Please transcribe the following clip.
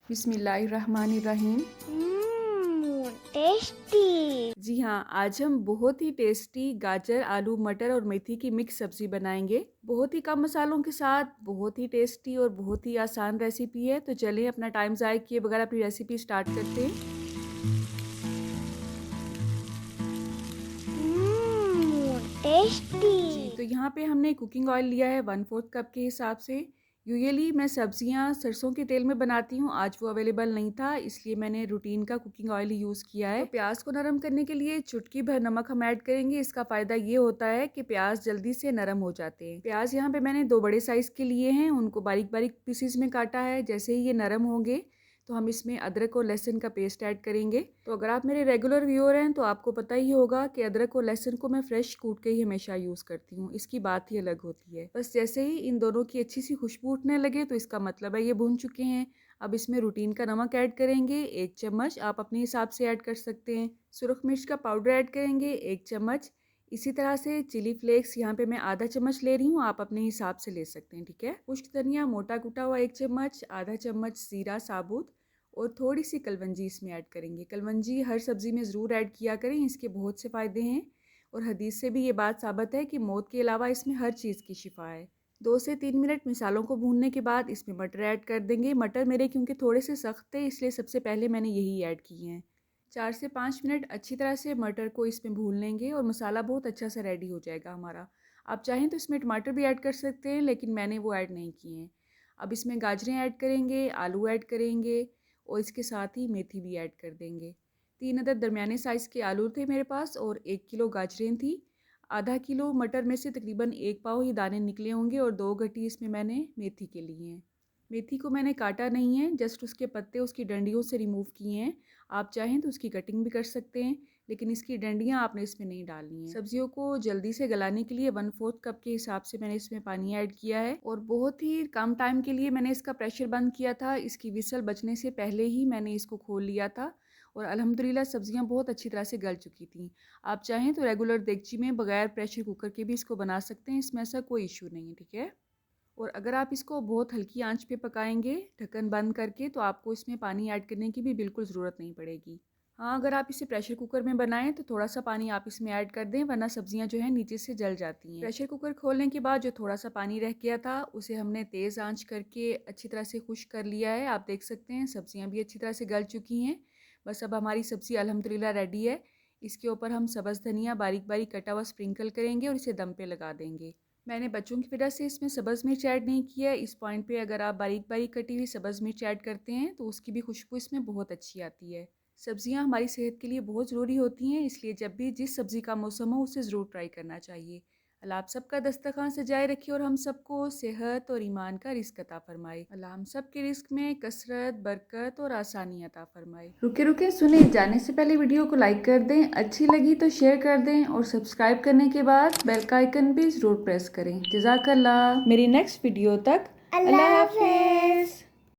बिस्मिल्लाहिर्रहमानिर्रहीम। टेस्टी। जी हाँ, आज हम बहुत ही टेस्टी गाजर, आलू, मटर और मेथी की मिक्स सब्ज़ी बनाएंगे। बहुत ही कम मसालों के साथ बहुत ही टेस्टी और बहुत ही आसान रेसिपी है। तो चलिए अपना टाइम ज़ाया किए बगैर अपनी रेसिपी स्टार्ट करते हैं। टेस्टी। जी, तो यहाँ पे हमने कुकिंग ऑयल लिया है 1/4 कप के हिसाब से। यूजुअली मैं सब्जियाँ सरसों के तेल में बनाती हूँ, आज वो अवेलेबल नहीं था इसलिए मैंने रूटीन का कुकिंग ऑयल ही यूज़ किया है। तो प्याज को नरम करने के लिए चुटकी भर नमक हम ऐड करेंगे। इसका फ़ायदा ये होता है कि प्याज जल्दी से नरम हो जाते हैं। प्याज यहाँ पे मैंने 2 बड़े साइज़ के लिए हैं, उनको बारीक बारीक पीसीज में काटा है। जैसे ही ये नरम होंगे तो हम इसमें अदरक और लहसुन का पेस्ट ऐड करेंगे। तो अगर आप मेरे रेगुलर व्यूअर हैं तो आपको पता ही होगा कि अदरक और लहसुन को मैं फ्रेश कूट के ही हमेशा यूज़ करती हूँ, इसकी बात ही अलग होती है। बस जैसे ही इन दोनों की अच्छी सी खुशबू उठने लगे तो इसका मतलब है ये भून चुके हैं। अब इसमें रूटीन का नमक ऐड करेंगे 1 चम्मच, आप अपने हिसाब से ऐड कर सकते हैं। सुरख मिर्च का पाउडर ऐड करेंगे 1 चम्मच। इसी तरह से चिली फ्लेक्स यहाँ पे मैं आधा चम्मच ले रही हूँ, आप अपने हिसाब से ले सकते हैं, ठीक है। खुश्क धनिया मोटा कुटा हुआ 1 चम्मच, आधा चम्मच जीरा साबुत और थोड़ी सी कलवंजी इसमें ऐड करेंगे। कलवंजी हर सब्ज़ी में ज़रूर ऐड किया करें, इसके बहुत से फ़ायदे हैं और हदीस से भी ये बात साबित है कि मौत के अलावा इसमें हर चीज़ की शिफा है। 2 से 3 मिनट मसालों को भूनने के बाद इसमें मटर ऐड कर देंगे। मटर मेरे क्योंकि थोड़े से सख्त थे इसलिए सबसे पहले मैंने यही ऐड किए हैं। 4 से 5 मिनट अच्छी तरह से मटर को इसमें भून लेंगे और मसाला बहुत अच्छा सा रेडी हो जाएगा हमारा। आप चाहें तो इसमें टमाटर भी ऐड कर सकते हैं लेकिन मैंने वो ऐड नहीं किए हैं। अब इसमें गाजरें ऐड करेंगे, आलू ऐड करेंगे और इसके साथ ही मेथी भी ऐड कर देंगे। 3 अदद दरमियाने साइज़ के आलू थे मेरे पास और 1 किलो गाजरें थी। आधा किलो मटर में से तकरीबन 1 पाव ही दाने निकले होंगे और 2 गट्टी इसमें मैंने मेथी के लिए हैं। मेथी को मैंने काटा नहीं है, जस्ट उसके पत्ते उसकी डंडियों से रिमूव किए हैं। आप चाहें तो उसकी कटिंग भी कर सकते हैं लेकिन इसकी डंडियाँ आपने इसमें नहीं डालनी है। सब्जियों को जल्दी से गलाने के लिए 1/4 कप के हिसाब से मैंने इसमें पानी ऐड किया है और बहुत ही कम टाइम के लिए मैंने इसका प्रेशर बंद किया था। इसकी विसल बजने से पहले ही मैंने इसको खोल लिया था और अल्हम्दुलिल्लाह सब्जियां बहुत अच्छी तरह से गल चुकी थीं। आप चाहें तो रेगुलर देगची में बगैर प्रेशर कुकर के भी इसको बना सकते हैं, इसमें ऐसा कोई इशू नहीं है, ठीक है। और अगर आप इसको बहुत हल्की आंच पे पकाएंगे ढक्कन बंद करके तो आपको इसमें पानी ऐड करने की भी बिल्कुल ज़रूरत नहीं पड़ेगी। हाँ, अगर आप इसे प्रेशर कुकर में बनाएं तो थोड़ा सा पानी आप इसमें ऐड कर दें वरना सब्जियां जो है नीचे से जल जाती हैं। प्रेशर कुकर खोलने के बाद जो थोड़ा सा पानी रह गया था उसे हमने तेज़ आंच करके अच्छी तरह से खुश्क कर लिया है। आप देख सकते हैं सब्जियां भी अच्छी तरह से गल चुकी हैं। बस अब हमारी सब्ज़ी अल्हम्दुलिल्लाह रेडी है। इसके ऊपर हम सब्ज़ धनिया बारीक बारीक कटा हुआ स्प्रिंकल करेंगे और इसे दम पे लगा देंगे। मैंने बच्चों की वजह से इसमें सब्ज़ मिर्च ऐड नहीं किया है। इस पॉइंट पे अगर आप बारीक बारीक कटी हुई सब्ज़ मिर्च ऐड करते हैं तो उसकी भी खुशबू इसमें बहुत अच्छी आती है। सब्जियां हमारी सेहत के लिए बहुत ज़रूरी होती हैं, इसलिए जब भी जिस सब्ज़ी का मौसम हो उसे ज़रूर ट्राई करना चाहिए। अल्लाह आप सबका दस्तरखान सजाए रखे और हम सबको सेहत और ईमान का रिस्क अता फरमाए। अल्लाह हम सब के रिस्क में कसरत, बरकत और आसानी अता फरमाए। रुके रुके सुने, जाने से पहले वीडियो को लाइक कर दें, अच्छी लगी तो शेयर कर दें और सब्सक्राइब करने के बाद बेल का आइकन भी ज़रूर प्रेस करें। जज़ाकल्लाह। मेरी नेक्स्ट वीडियो तक अल्लाह हाफिज़।